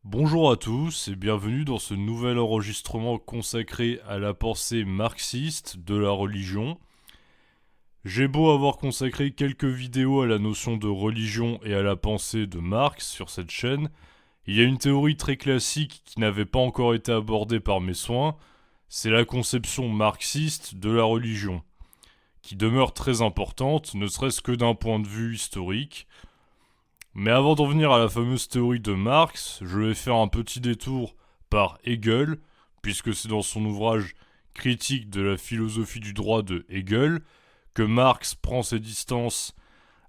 Bonjour à tous et bienvenue dans ce nouvel enregistrement consacré à la pensée marxiste de la religion. J'ai beau avoir consacré quelques vidéos à la notion de religion et à la pensée de Marx sur cette chaîne, il y a une théorie très classique qui n'avait pas encore été abordée par mes soins, c'est la conception marxiste de la religion, qui demeure très importante, ne serait-ce que d'un point de vue historique. Mais avant d'en venir à la fameuse théorie de Marx, je vais faire un petit détour par Hegel, puisque c'est dans son ouvrage Critique de la philosophie du droit de Hegel que Marx prend ses distances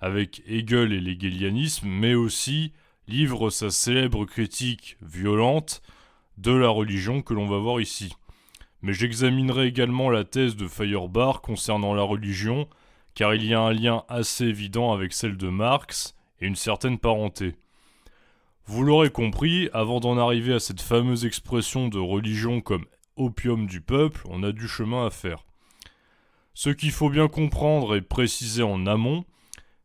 avec Hegel et l'hégélianisme, mais aussi livre sa célèbre critique violente de la religion que l'on va voir ici. Mais j'examinerai également la thèse de Feuerbach concernant la religion, car il y a un lien assez évident avec celle de Marx, et une certaine parenté. Vous l'aurez compris, avant d'en arriver à cette fameuse expression de religion comme opium du peuple, on a du chemin à faire. Ce qu'il faut bien comprendre et préciser en amont,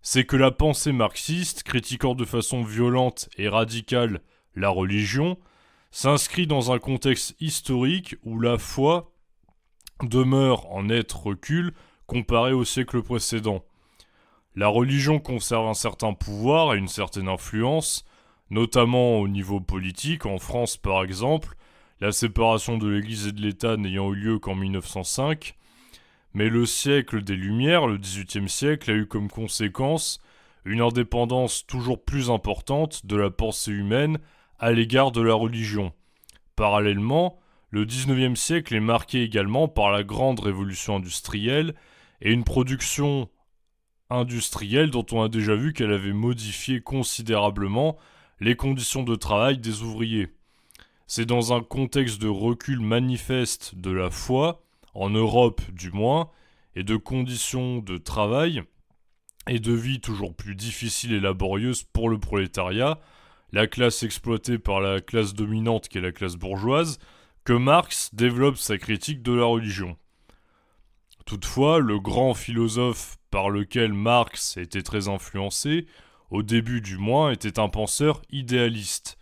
c'est que la pensée marxiste, critiquant de façon violente et radicale la religion, s'inscrit dans un contexte historique où la foi demeure en net recul comparé au siècle précédent. La religion conserve un certain pouvoir et une certaine influence, notamment au niveau politique, en France par exemple, la séparation de l'Église et de l'État n'ayant eu lieu qu'en 1905, mais le siècle des Lumières, le XVIIIe siècle, a eu comme conséquence une indépendance toujours plus importante de la pensée humaine à l'égard de la religion. Parallèlement, le XIXe siècle est marqué également par la grande révolution industrielle et une production industrielle dont on a déjà vu qu'elle avait modifié considérablement les conditions de travail des ouvriers. C'est dans un contexte de recul manifeste de la foi, en Europe du moins, et de conditions de travail et de vie toujours plus difficiles et laborieuses pour le prolétariat, la classe exploitée par la classe dominante qui est la classe bourgeoise, que Marx développe sa critique de la religion. Toutefois, le grand philosophe par lequel Marx était très influencé, au début du moins, était un penseur idéaliste.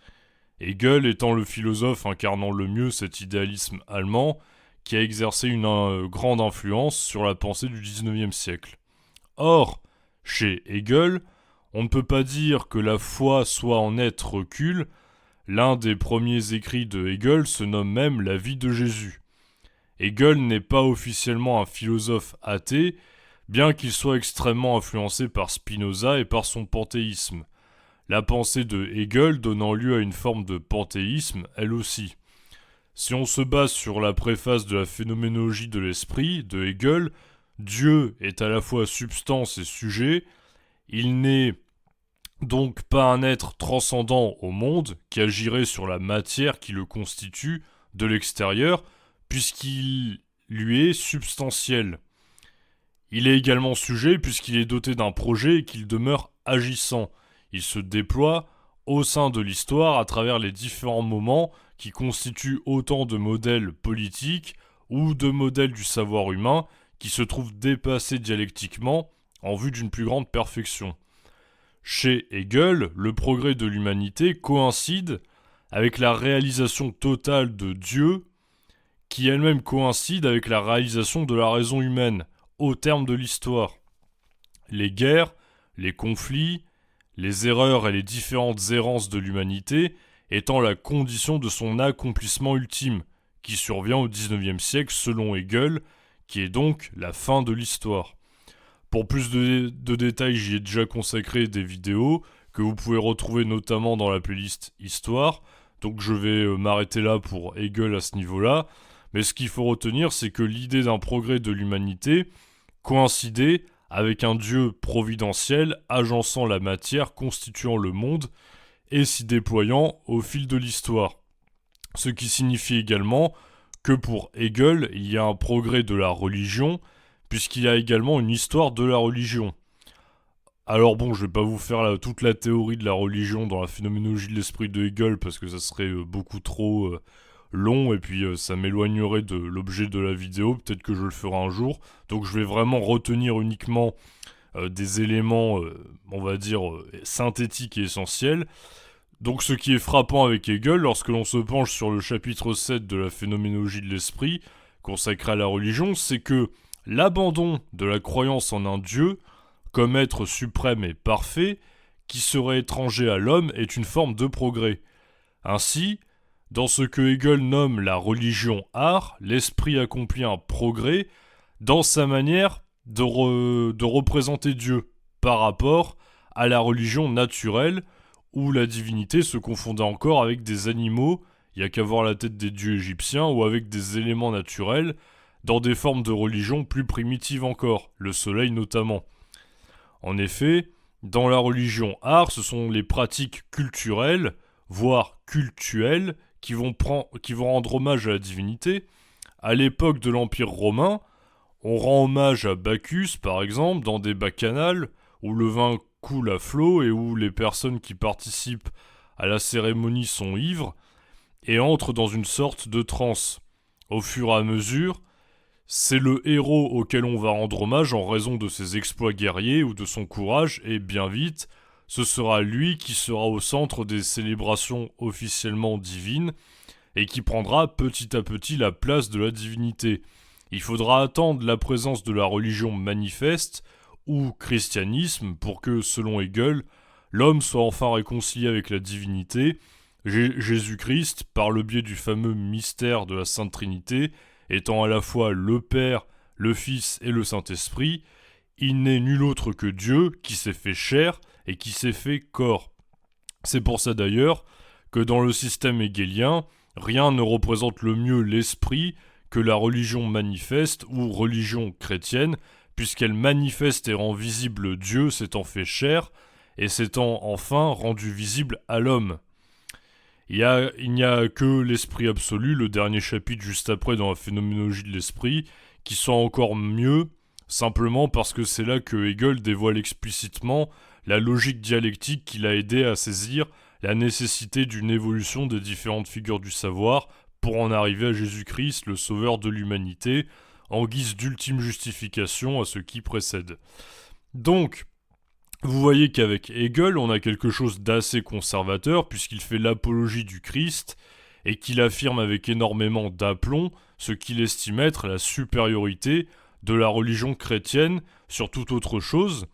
Hegel étant le philosophe incarnant le mieux cet idéalisme allemand, qui a exercé une grande influence sur la pensée du XIXe siècle. Or, chez Hegel, on ne peut pas dire que la foi soit en net recul. L'un des premiers écrits de Hegel se nomme même La vie de Jésus. Hegel n'est pas officiellement un philosophe athée, bien qu'il soit extrêmement influencé par Spinoza et par son panthéisme. La pensée de Hegel donnant lieu à une forme de panthéisme, elle aussi. Si on se base sur la préface de la phénoménologie de l'esprit de Hegel, Dieu est à la fois substance et sujet, il n'est donc pas un être transcendant au monde qui agirait sur la matière qui le constitue de l'extérieur, puisqu'il lui est substantiel. Il est également sujet puisqu'il est doté d'un projet et qu'il demeure agissant. Il se déploie au sein de l'histoire à travers les différents moments qui constituent autant de modèles politiques ou de modèles du savoir humain qui se trouvent dépassés dialectiquement en vue d'une plus grande perfection. Chez Hegel, le progrès de l'humanité coïncide avec la réalisation totale de Dieu qui elle-même coïncide avec la réalisation de la raison humaine au terme de l'histoire. Les guerres, les conflits, les erreurs et les différentes errances de l'humanité étant la condition de son accomplissement ultime, qui survient au XIXe siècle selon Hegel, qui est donc la fin de l'histoire. Pour plus de détails, j'y ai déjà consacré des vidéos que vous pouvez retrouver notamment dans la playlist Histoire, donc je vais m'arrêter là pour Hegel à ce niveau-là. Mais ce qu'il faut retenir, c'est que l'idée d'un progrès de l'humanité coïncidait avec un Dieu providentiel agençant la matière, constituant le monde et s'y déployant au fil de l'histoire. Ce qui signifie également que pour Hegel, il y a un progrès de la religion, puisqu'il y a également une histoire de la religion. Alors bon, je vais pas vous faire toute la théorie de la religion dans la phénoménologie de l'esprit de Hegel, parce que ça serait beaucoup trop long, et puis ça m'éloignerait de l'objet de la vidéo, peut-être que je le ferai un jour. Donc je vais vraiment retenir uniquement des éléments, on va dire, synthétiques et essentiels. Donc ce qui est frappant avec Hegel, lorsque l'on se penche sur le chapitre 7 de la phénoménologie de l'esprit, consacré à la religion, c'est que l'abandon de la croyance en un Dieu, comme être suprême et parfait, qui serait étranger à l'homme, est une forme de progrès. Ainsi, dans ce que Hegel nomme la religion art, l'esprit accomplit un progrès dans sa manière de représenter Dieu par rapport à la religion naturelle, où la divinité se confondait encore avec des animaux, il n'y a qu'à voir la tête des dieux égyptiens, ou avec des éléments naturels, dans des formes de religion plus primitives encore, le soleil notamment. En effet, dans la religion art, ce sont les pratiques culturelles, voire cultuelles, qui vont rendre hommage à la divinité. À l'époque de l'Empire romain, on rend hommage à Bacchus, par exemple, dans des bacchanales, où le vin coule à flot et où les personnes qui participent à la cérémonie sont ivres et entrent dans une sorte de transe. Au fur et à mesure, c'est le héros auquel on va rendre hommage en raison de ses exploits guerriers ou de son courage, et bien vite, ce sera lui qui sera au centre des célébrations officiellement divines et qui prendra petit à petit la place de la divinité. Il faudra attendre la présence de la religion manifeste ou christianisme pour que, selon Hegel, l'homme soit enfin réconcilié avec la divinité, Jésus-Christ, par le biais du fameux mystère de la Sainte Trinité, étant à la fois le Père, le Fils et le Saint-Esprit. Il n'est nul autre que Dieu qui s'est fait chair et qui s'est fait corps. C'est pour ça d'ailleurs que dans le système hegelien, rien ne représente le mieux l'esprit que la religion manifeste ou religion chrétienne, puisqu'elle manifeste et rend visible Dieu s'étant fait chair et s'étant enfin rendu visible à l'homme. Il n'y a que l'esprit absolu, le dernier chapitre juste après dans la phénoménologie de l'esprit, qui soit encore mieux, simplement parce que c'est là que Hegel dévoile explicitement la logique dialectique qui l'a aidé à saisir la nécessité d'une évolution des différentes figures du savoir pour en arriver à Jésus-Christ, le sauveur de l'humanité, en guise d'ultime justification à ce qui précède. Donc, vous voyez qu'avec Hegel, on a quelque chose d'assez conservateur, puisqu'il fait l'apologie du Christ, et qu'il affirme avec énormément d'aplomb ce qu'il estime être la supériorité de la religion chrétienne sur toute autre chose.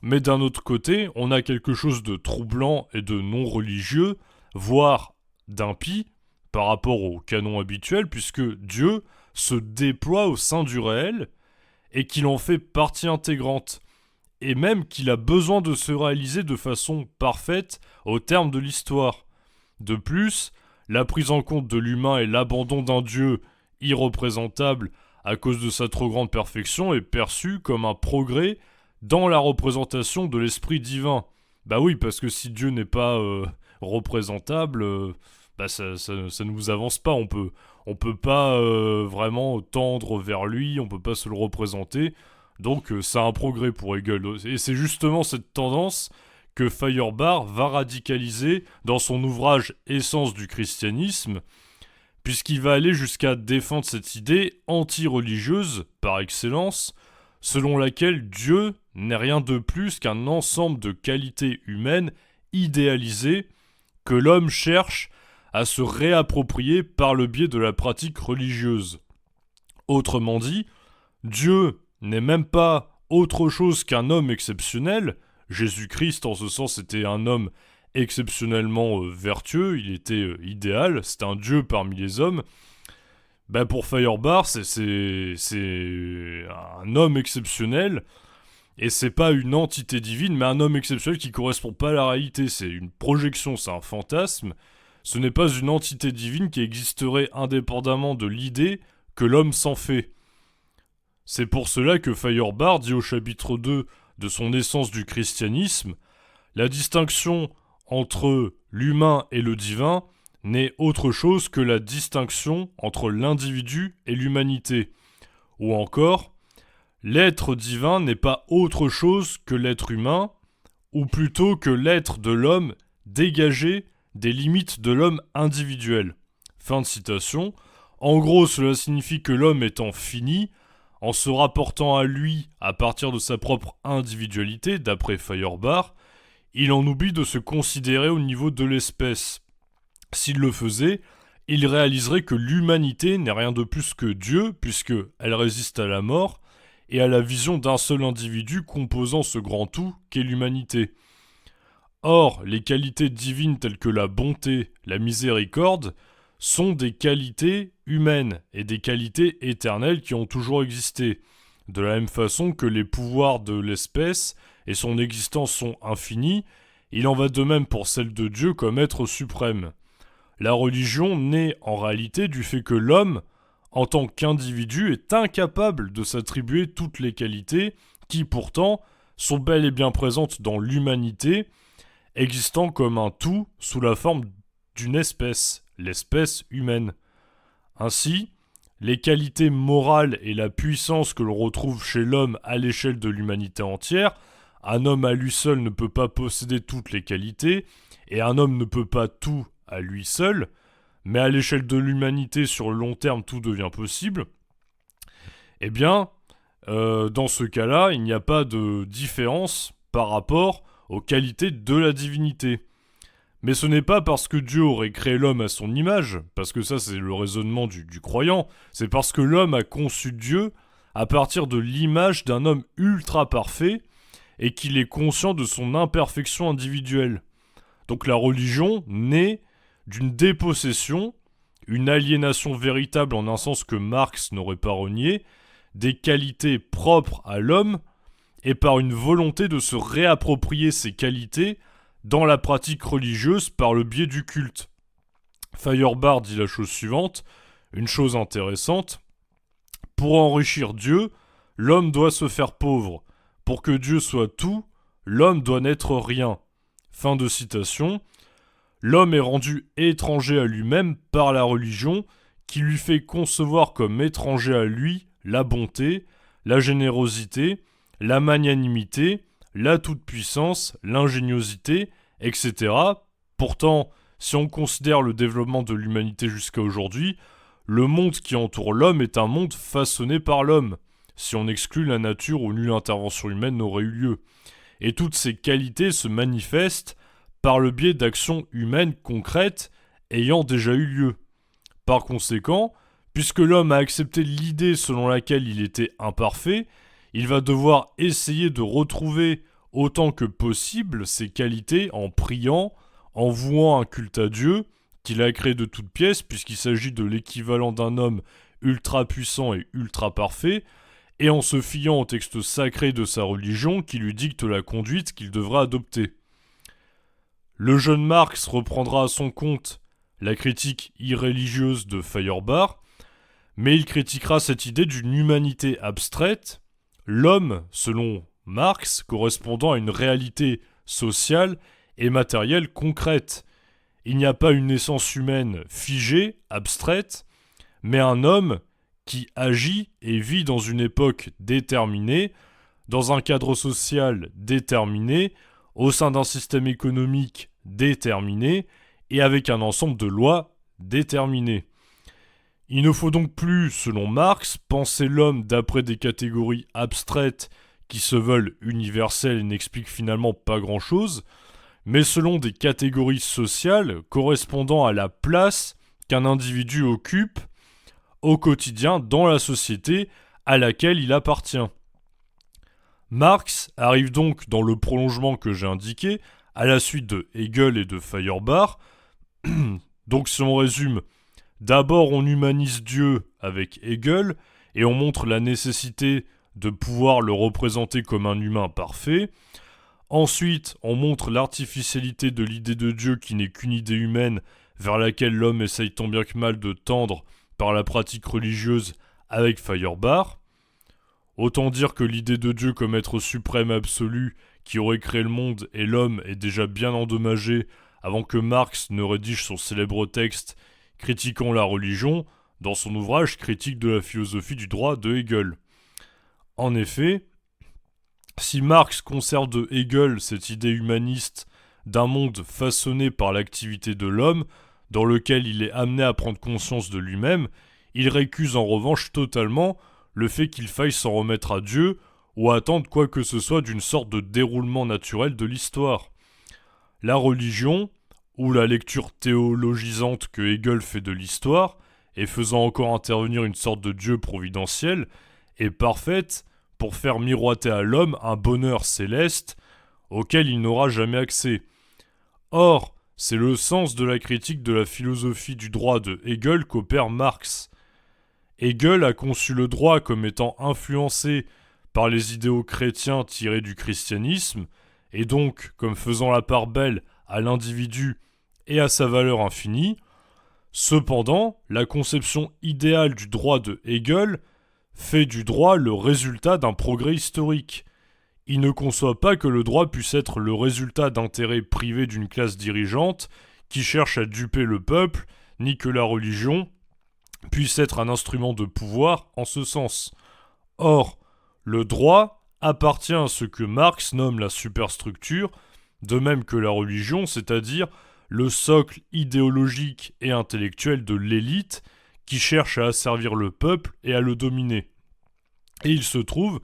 Mais d'un autre côté, on a quelque chose de troublant et de non-religieux, voire d'impie, par rapport au canon habituel, puisque Dieu se déploie au sein du réel, et qu'il en fait partie intégrante, et même qu'il a besoin de se réaliser de façon parfaite au terme de l'histoire. De plus, la prise en compte de l'humain et l'abandon d'un Dieu irreprésentable à cause de sa trop grande perfection est perçue comme un progrès dans la représentation de l'esprit divin. Bah oui, parce que si Dieu n'est pas représentable, ça ne vous avance pas. On peut pas vraiment tendre vers lui, on peut pas se le représenter. Donc c'est un progrès pour Hegel. Et c'est justement cette tendance que Feuerbach va radicaliser dans son ouvrage Essence du christianisme, puisqu'il va aller jusqu'à défendre cette idée anti-religieuse par excellence, selon laquelle Dieu n'est rien de plus qu'un ensemble de qualités humaines idéalisées que l'homme cherche à se réapproprier par le biais de la pratique religieuse. Autrement dit, Dieu n'est même pas autre chose qu'un homme exceptionnel. Jésus-Christ, en ce sens, était un homme exceptionnellement vertueux, il était idéal, c'était un dieu parmi les hommes. Pour Feuerbach, c'est un homme exceptionnel, et c'est pas une entité divine, mais un homme exceptionnel qui correspond pas à la réalité. C'est une projection, c'est un fantasme. Ce n'est pas une entité divine qui existerait indépendamment de l'idée que l'homme s'en fait. C'est pour cela que Feuerbach dit au chapitre 2 de son Essence du christianisme, la distinction entre l'humain et le divin n'est autre chose que la distinction entre l'individu et l'humanité. Ou encore, l'être divin n'est pas autre chose que l'être humain, ou plutôt que l'être de l'homme dégagé des limites de l'homme individuel. Fin de citation. En gros, cela signifie que l'homme étant fini, en se rapportant à lui à partir de sa propre individualité, d'après Feuerbach, il en oublie de se considérer au niveau de l'espèce. S'il le faisait, il réaliserait que l'humanité n'est rien de plus que Dieu, puisqu'elle résiste à la mort et à la vision d'un seul individu composant ce grand tout qu'est l'humanité. Or, les qualités divines telles que la bonté, la miséricorde, sont des qualités humaines et des qualités éternelles qui ont toujours existé. De la même façon que les pouvoirs de l'espèce et son existence sont infinis, il en va de même pour celle de Dieu comme être suprême. La religion naît en réalité du fait que l'homme, en tant qu'individu, est incapable de s'attribuer toutes les qualités qui, pourtant, sont bel et bien présentes dans l'humanité, existant comme un tout sous la forme d'une espèce, l'espèce humaine. Ainsi, les qualités morales et la puissance que l'on retrouve chez l'homme à l'échelle de l'humanité entière, un homme à lui seul ne peut pas posséder toutes les qualités, et un homme ne peut pas tout à lui seul, mais à l'échelle de l'humanité sur le long terme tout devient possible, eh bien, dans ce cas-là, il n'y a pas de différence par rapport aux qualités de la divinité. Mais ce n'est pas parce que Dieu aurait créé l'homme à son image, parce que ça c'est le raisonnement du croyant, c'est parce que l'homme a conçu Dieu à partir de l'image d'un homme ultra parfait et qu'il est conscient de son imperfection individuelle. Donc la religion naît d'une dépossession, une aliénation véritable en un sens que Marx n'aurait pas renié, des qualités propres à l'homme et par une volonté de se réapproprier ces qualités dans la pratique religieuse par le biais du culte. Feuerbach dit la chose suivante, une chose intéressante. Pour enrichir Dieu, l'homme doit se faire pauvre. Pour que Dieu soit tout, l'homme doit n'être rien. Fin de citation. L'homme est rendu étranger à lui-même par la religion qui lui fait concevoir comme étranger à lui la bonté, la générosité, la magnanimité, la toute-puissance, l'ingéniosité, etc. Pourtant, si on considère le développement de l'humanité jusqu'à aujourd'hui, le monde qui entoure l'homme est un monde façonné par l'homme, si on exclut la nature où nulle intervention humaine n'aurait eu lieu. Et toutes ces qualités se manifestent par le biais d'actions humaines concrètes ayant déjà eu lieu. Par conséquent, puisque l'homme a accepté l'idée selon laquelle il était imparfait, il va devoir essayer de retrouver autant que possible ces qualités en priant, en vouant un culte à Dieu, qu'il a créé de toutes pièces, puisqu'il s'agit de l'équivalent d'un homme ultra puissant et ultra parfait, et en se fiant au texte sacré de sa religion qui lui dicte la conduite qu'il devra adopter. Le jeune Marx reprendra à son compte la critique irréligieuse de Feuerbach, mais il critiquera cette idée d'une humanité abstraite, l'homme, selon Marx, correspondant à une réalité sociale et matérielle concrète. Il n'y a pas une essence humaine figée, abstraite, mais un homme qui agit et vit dans une époque déterminée, dans un cadre social déterminé, au sein d'un système économique déterminé et avec un ensemble de lois déterminées. Il ne faut donc plus, selon Marx, penser l'homme d'après des catégories abstraites qui se veulent universelles et n'expliquent finalement pas grand-chose, mais selon des catégories sociales correspondant à la place qu'un individu occupe au quotidien dans la société à laquelle il appartient. Marx arrive donc dans le prolongement que j'ai indiqué, à la suite de Hegel et de Feuerbach. Donc si on résume, d'abord on humanise Dieu avec Hegel, et on montre la nécessité de pouvoir le représenter comme un humain parfait. Ensuite, on montre l'artificialité de l'idée de Dieu qui n'est qu'une idée humaine vers laquelle l'homme essaye tant bien que mal de tendre par la pratique religieuse avec Feuerbach. Autant dire que l'idée de Dieu comme être suprême absolu qui aurait créé le monde et l'homme est déjà bien endommagée avant que Marx ne rédige son célèbre texte critiquant la religion dans son ouvrage Critique de la philosophie du droit de Hegel. En effet, si Marx conserve de Hegel cette idée humaniste d'un monde façonné par l'activité de l'homme, dans lequel il est amené à prendre conscience de lui-même, il récuse en revanche totalement le fait qu'il faille s'en remettre à Dieu ou attendre quoi que ce soit d'une sorte de déroulement naturel de l'histoire. la religion, ou la lecture théologisante que Hegel fait de l'histoire, et faisant encore intervenir une sorte de Dieu providentiel, est parfaite pour faire miroiter à l'homme un bonheur céleste auquel il n'aura jamais accès. Or, c'est le sens de la critique de la philosophie du droit de Hegel qu'opère Marx. Hegel a conçu le droit comme étant influencé par les idéaux chrétiens tirés du christianisme, et donc comme faisant la part belle à l'individu et à sa valeur infinie. Cependant, la conception idéale du droit de Hegel fait du droit le résultat d'un progrès historique. Il ne conçoit pas que le droit puisse être le résultat d'intérêts privés d'une classe dirigeante qui cherche à duper le peuple, ni que la religion puisse être un instrument de pouvoir en ce sens. Or, le droit appartient à ce que Marx nomme la superstructure, de même que la religion, c'est-à-dire le socle idéologique et intellectuel de l'élite qui cherche à asservir le peuple et à le dominer. Et il se trouve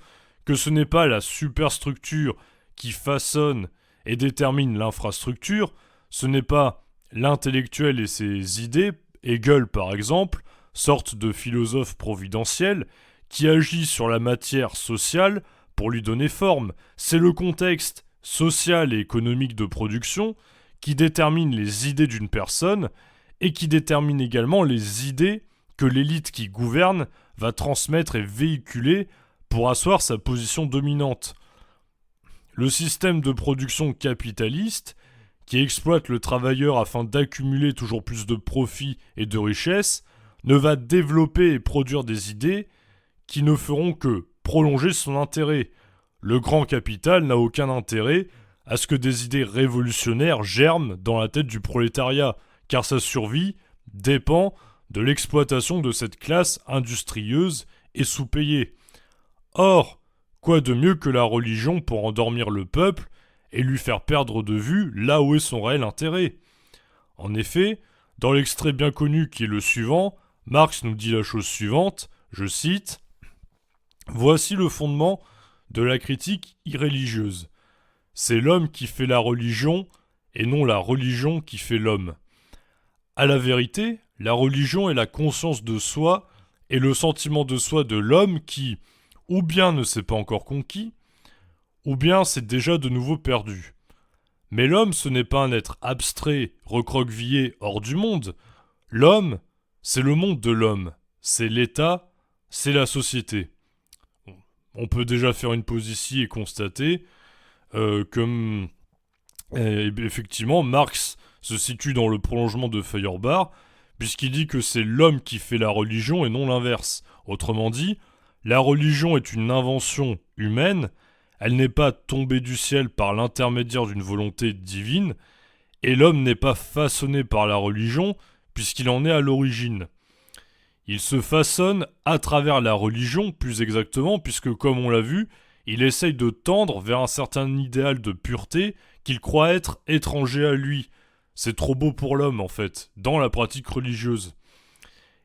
que ce n'est pas la superstructure qui façonne et détermine l'infrastructure, ce n'est pas l'intellectuel et ses idées, Hegel par exemple, sorte de philosophe providentiel, qui agit sur la matière sociale pour lui donner forme. C'est le contexte social et économique de production qui détermine les idées d'une personne et qui détermine également les idées que l'élite qui gouverne va transmettre et véhiculer pour asseoir sa position dominante. Le système de production capitaliste, qui exploite le travailleur afin d'accumuler toujours plus de profits et de richesses, ne va développer et produire des idées qui ne feront que prolonger son intérêt. Le grand capital n'a aucun intérêt à ce que des idées révolutionnaires germent dans la tête du prolétariat, car sa survie dépend de l'exploitation de cette classe industrieuse et sous-payée. Or, quoi de mieux que la religion pour endormir le peuple et lui faire perdre de vue là où est son réel intérêt ? En effet, dans l'extrait bien connu qui est le suivant, Marx nous dit la chose suivante, je cite « Voici le fondement de la critique irréligieuse. C'est l'homme qui fait la religion et non la religion qui fait l'homme. À la vérité, la religion est la conscience de soi et le sentiment de soi de l'homme qui, ou bien ne s'est pas encore conquis, ou bien s'est déjà de nouveau perdu. Mais l'homme, ce n'est pas un être abstrait, recroquevillé hors du monde. L'homme, c'est le monde de l'homme. C'est l'État, c'est la société. On peut déjà faire une pause ici et constater que effectivement, Marx se situe dans le prolongement de Feuerbach, puisqu'il dit que c'est l'homme qui fait la religion et non l'inverse. Autrement dit, la religion est une invention humaine, elle n'est pas tombée du ciel par l'intermédiaire d'une volonté divine, et l'homme n'est pas façonné par la religion, puisqu'il en est à l'origine. Il se façonne à travers la religion, plus exactement, puisque, comme on l'a vu, il essaye de tendre vers un certain idéal de pureté qu'il croit être étranger à lui. C'est trop beau pour l'homme, en fait, dans la pratique religieuse.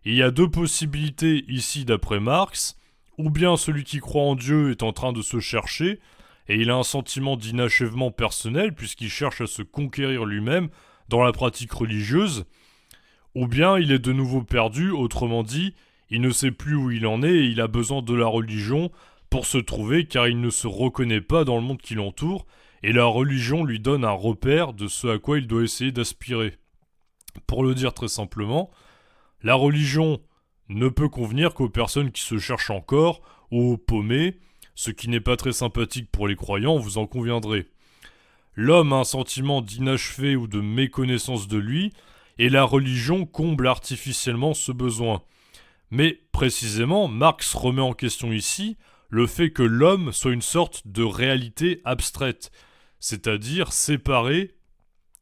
Il y a deux possibilités ici d'après Marx, ou bien celui qui croit en Dieu est en train de se chercher, et il a un sentiment d'inachèvement personnel puisqu'il cherche à se conquérir lui-même dans la pratique religieuse, ou bien il est de nouveau perdu, autrement dit, il ne sait plus où il en est et il a besoin de la religion pour se trouver car il ne se reconnaît pas dans le monde qui l'entoure, et la religion lui donne un repère de ce à quoi il doit essayer d'aspirer. Pour le dire très simplement, la religion ne peut convenir qu'aux personnes qui se cherchent encore ou aux paumés, ce qui n'est pas très sympathique pour les croyants, vous en conviendrez. L'homme a un sentiment d'inachevé ou de méconnaissance de lui, et la religion comble artificiellement ce besoin. Mais précisément, Marx remet en question ici le fait que l'homme soit une sorte de réalité abstraite, c'est-à-dire séparée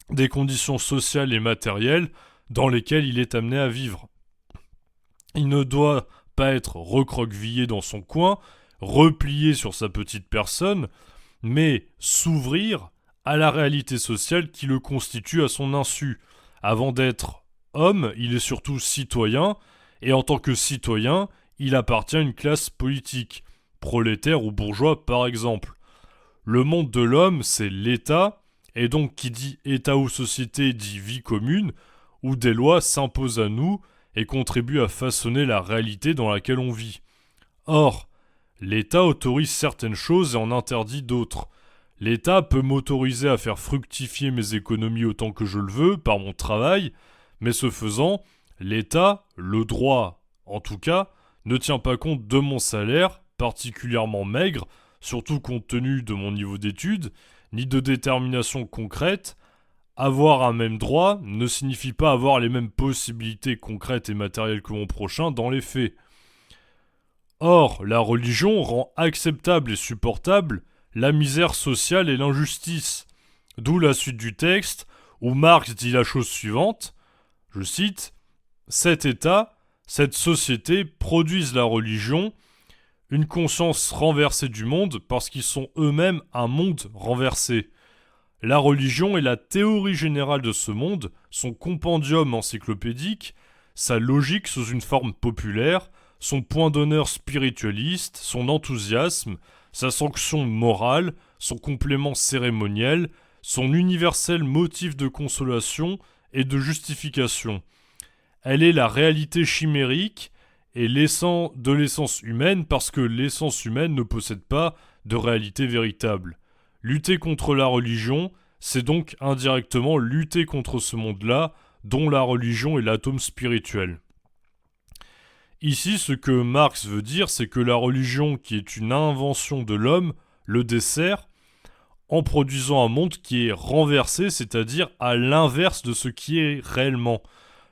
des conditions sociales et matérielles dans lesquelles il est amené à vivre. Il ne doit pas être recroquevillé dans son coin, replié sur sa petite personne, mais s'ouvrir à la réalité sociale qui le constitue à son insu. Avant d'être homme, il est surtout citoyen, et en tant que citoyen, il appartient à une classe politique, prolétaire ou bourgeois par exemple. Le monde de l'homme, c'est l'État, Et donc qui dit État ou société dit vie commune, où des lois s'imposent à nous et contribuent à façonner la réalité dans laquelle on vit. Or, l'État autorise certaines choses et en interdit d'autres. L'État peut m'autoriser à faire fructifier mes économies autant que je le veux par mon travail, mais ce faisant, l'État, le droit en tout cas, ne tient pas compte de mon salaire, particulièrement maigre, surtout compte tenu de mon niveau d'études, ni de détermination concrète. Avoir un même droit ne signifie pas avoir les mêmes possibilités concrètes et matérielles que mon prochain dans les faits. Or, la religion rend acceptable et supportable la misère sociale et l'injustice. D'où la suite du texte, où Marx dit la chose suivante, je cite, « Cet État, cette société produisent la religion, une conscience renversée du monde parce qu'ils sont eux-mêmes un monde renversé. La religion est la théorie générale de ce monde, son compendium encyclopédique, sa logique sous une forme populaire, son point d'honneur spiritualiste, son enthousiasme, sa sanction morale, son complément cérémoniel, son universel motif de consolation et de justification. Elle est la réalité chimérique et de l'essence humaine parce que l'essence humaine ne possède pas de réalité véritable. Lutter contre la religion, c'est donc indirectement lutter contre ce monde-là, dont la religion est l'atome spirituel. Ici, ce que Marx veut dire, c'est que la religion, qui est une invention de l'homme, le dessert, en produisant un monde qui est renversé, c'est-à-dire à l'inverse de ce qui est réellement.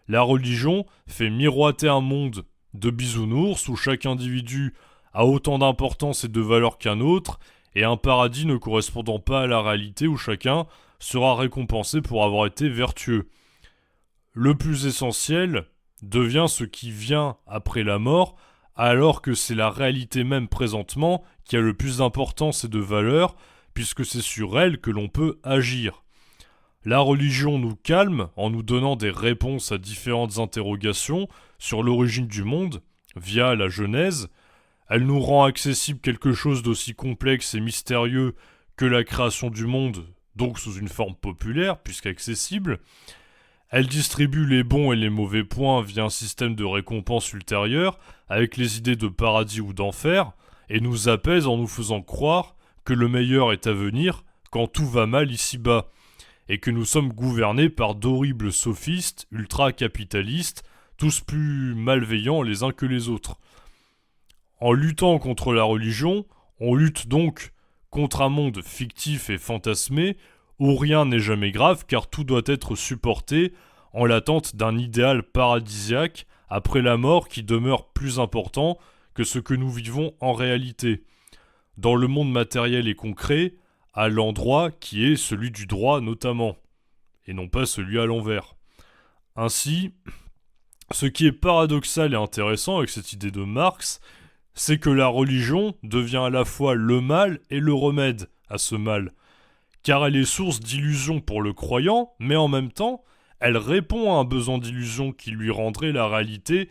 La religion fait miroiter un monde de bisounours où chaque individu a autant d'importance et de valeur qu'un autre, et un paradis ne correspondant pas à la réalité où chacun sera récompensé pour avoir été vertueux. Le plus essentiel devient ce qui vient après la mort, alors que c'est la réalité même présentement qui a le plus d'importance et de valeur, puisque c'est sur elle que l'on peut agir. La religion nous calme en nous donnant des réponses à différentes interrogations sur l'origine du monde, via la Genèse. Elle nous rend accessible quelque chose d'aussi complexe et mystérieux que la création du monde, donc sous une forme populaire, puisqu'accessible. Elle distribue les bons et les mauvais points via un système de récompense ultérieure, avec les idées de paradis ou d'enfer, et nous apaise en nous faisant croire que le meilleur est à venir quand tout va mal ici-bas, et que nous sommes gouvernés par d'horribles sophistes ultra-capitalistes, tous plus malveillants les uns que les autres. En luttant contre la religion, on lutte donc contre un monde fictif et fantasmé, où rien n'est jamais grave car tout doit être supporté en l'attente d'un idéal paradisiaque après la mort qui demeure plus important que ce que nous vivons en réalité. Dans le monde matériel et concret, à l'endroit qui est celui du droit notamment, et non pas celui à l'envers. Ainsi, ce qui est paradoxal et intéressant avec cette idée de Marx, c'est que la religion devient à la fois le mal et le remède à ce mal, car elle est source d'illusions pour le croyant, mais en même temps, elle répond à un besoin d'illusion qui lui rendrait la réalité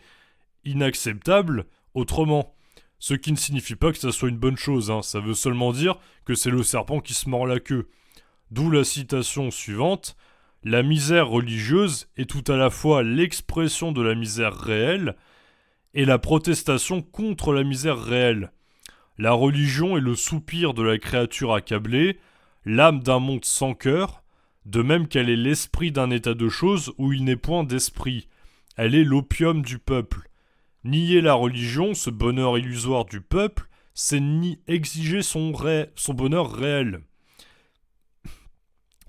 inacceptable autrement. Ce qui ne signifie pas que ça soit une bonne chose, ça veut seulement dire que c'est le serpent qui se mord la queue. D'où la citation suivante, « La misère religieuse est tout à la fois l'expression de la misère réelle et la protestation contre la misère réelle. La religion est le soupir de la créature accablée, l'âme d'un monde sans cœur, de même qu'elle est l'esprit d'un état de choses où il n'est point d'esprit. Elle est l'opium du peuple. Nier la religion, ce bonheur illusoire du peuple, c'est ni exiger son bonheur réel.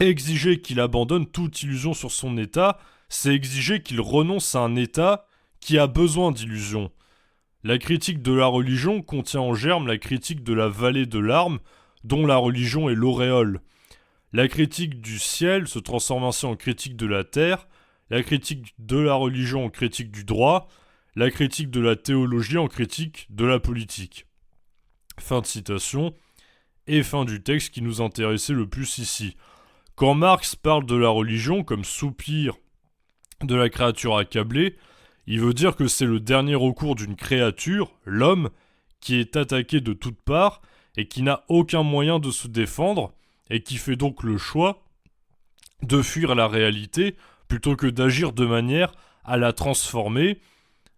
Exiger qu'il abandonne toute illusion sur son état, c'est exiger qu'il renonce à un état qui a besoin d'illusions. La critique de la religion contient en germe la critique de la vallée de larmes, dont la religion est l'auréole. La critique du ciel se transforme ainsi en critique de la terre, la critique de la religion en critique du droit, la critique de la théologie en critique de la politique. Fin de citation, et fin du texte qui nous intéressait le plus ici. Quand Marx parle de la religion comme soupir de la créature accablée, il veut dire que c'est le dernier recours d'une créature, l'homme, qui est attaqué de toutes parts et qui n'a aucun moyen de se défendre et qui fait donc le choix de fuir la réalité plutôt que d'agir de manière à la transformer.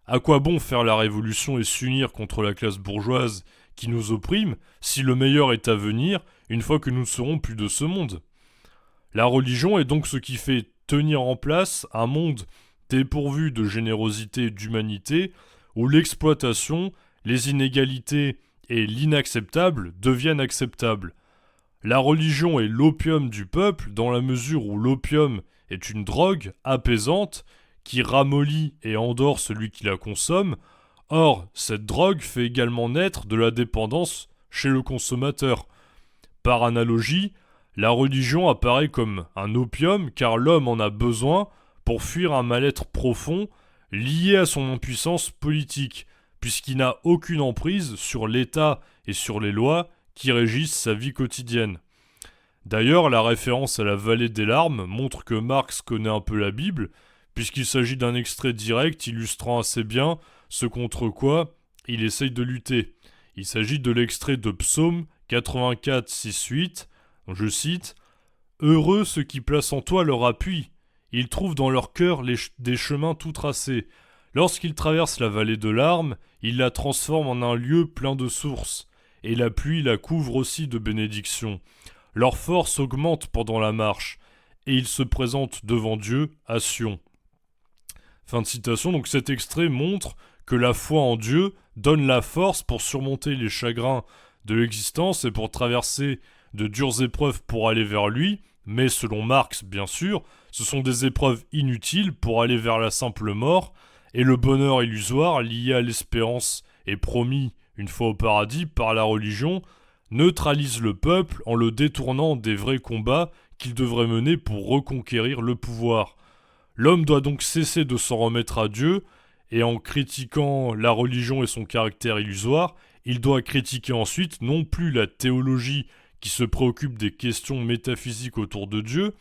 À quoi bon faire la révolution et s'unir contre la classe bourgeoise qui nous opprime si le meilleur est à venir une fois que nous ne serons plus de ce monde? La religion est donc ce qui fait tenir en place un monde dépourvu de générosité et d'humanité, où l'exploitation, les inégalités et l'inacceptable deviennent acceptables. La religion est l'opium du peuple dans la mesure où l'opium est une drogue apaisante qui ramollit et endort celui qui la consomme. Or, cette drogue fait également naître de la dépendance chez le consommateur. Par analogie, la religion apparaît comme un opium car l'homme en a besoin pour fuir un mal-être profond lié à son impuissance politique, puisqu'il n'a aucune emprise sur l'État et sur les lois qui régissent sa vie quotidienne. D'ailleurs, la référence à la vallée des larmes montre que Marx connaît un peu la Bible, puisqu'il s'agit d'un extrait direct illustrant assez bien ce contre quoi il essaye de lutter. Il s'agit de l'extrait de Psaume 84, 6, 8, je cite « Heureux ceux qui placent en toi leur appui, ils trouvent dans leur cœur des chemins tout tracés. Lorsqu'ils traversent la vallée de larmes, ils la transforment en un lieu plein de sources, et la pluie la couvre aussi de bénédictions. Leur force augmente pendant la marche, et ils se présentent devant Dieu à Sion. » Fin de citation. Donc cet extrait montre que la foi en Dieu donne la force pour surmonter les chagrins de l'existence et pour traverser de dures épreuves pour aller vers lui, mais selon Marx, bien sûr, ce sont des épreuves inutiles pour aller vers la simple mort, et le bonheur illusoire lié à l'espérance et promis une fois au paradis par la religion neutralise le peuple en le détournant des vrais combats qu'il devrait mener pour reconquérir le pouvoir. L'homme doit donc cesser de s'en remettre à Dieu, et en critiquant la religion et son caractère illusoire, il doit critiquer ensuite non plus la théologie qui se préoccupe des questions métaphysiques autour de Dieu,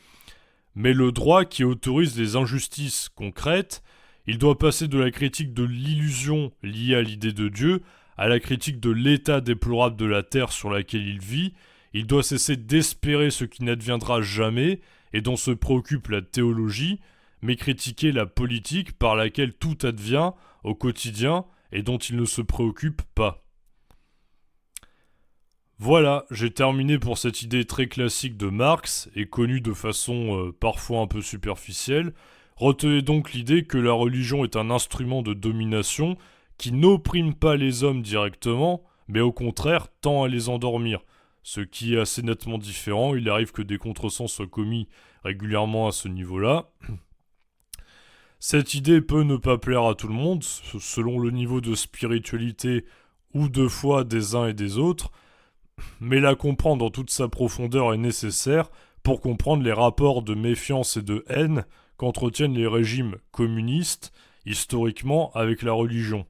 mais le droit qui autorise les injustices concrètes. Il doit passer de la critique de l'illusion liée à l'idée de Dieu à la critique de l'état déplorable de la terre sur laquelle il vit. Il doit cesser d'espérer ce qui n'adviendra jamais et dont se préoccupe la théologie, mais critiquer la politique par laquelle tout advient au quotidien et dont il ne se préoccupe pas. Voilà, j'ai terminé pour cette idée très classique de Marx et connue de façon parfois un peu superficielle. Retenez donc l'idée que la religion est un instrument de domination qui n'opprime pas les hommes directement, mais au contraire tend à les endormir. Ce qui est assez nettement différent, il arrive que des contresens soient commis régulièrement à ce niveau-là. Cette idée peut ne pas plaire à tout le monde, selon le niveau de spiritualité ou de foi des uns et des autres, mais la comprendre dans toute sa profondeur est nécessaire pour comprendre les rapports de méfiance et de haine qu'entretiennent les régimes communistes, historiquement, avec la religion.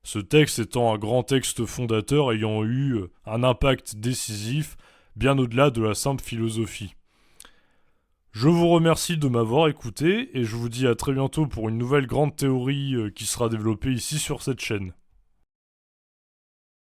Ce texte étant un grand texte fondateur ayant eu un impact décisif, bien au-delà de la simple philosophie. Je vous remercie de m'avoir écouté et je vous dis à très bientôt pour une nouvelle grande théorie qui sera développée ici sur cette chaîne.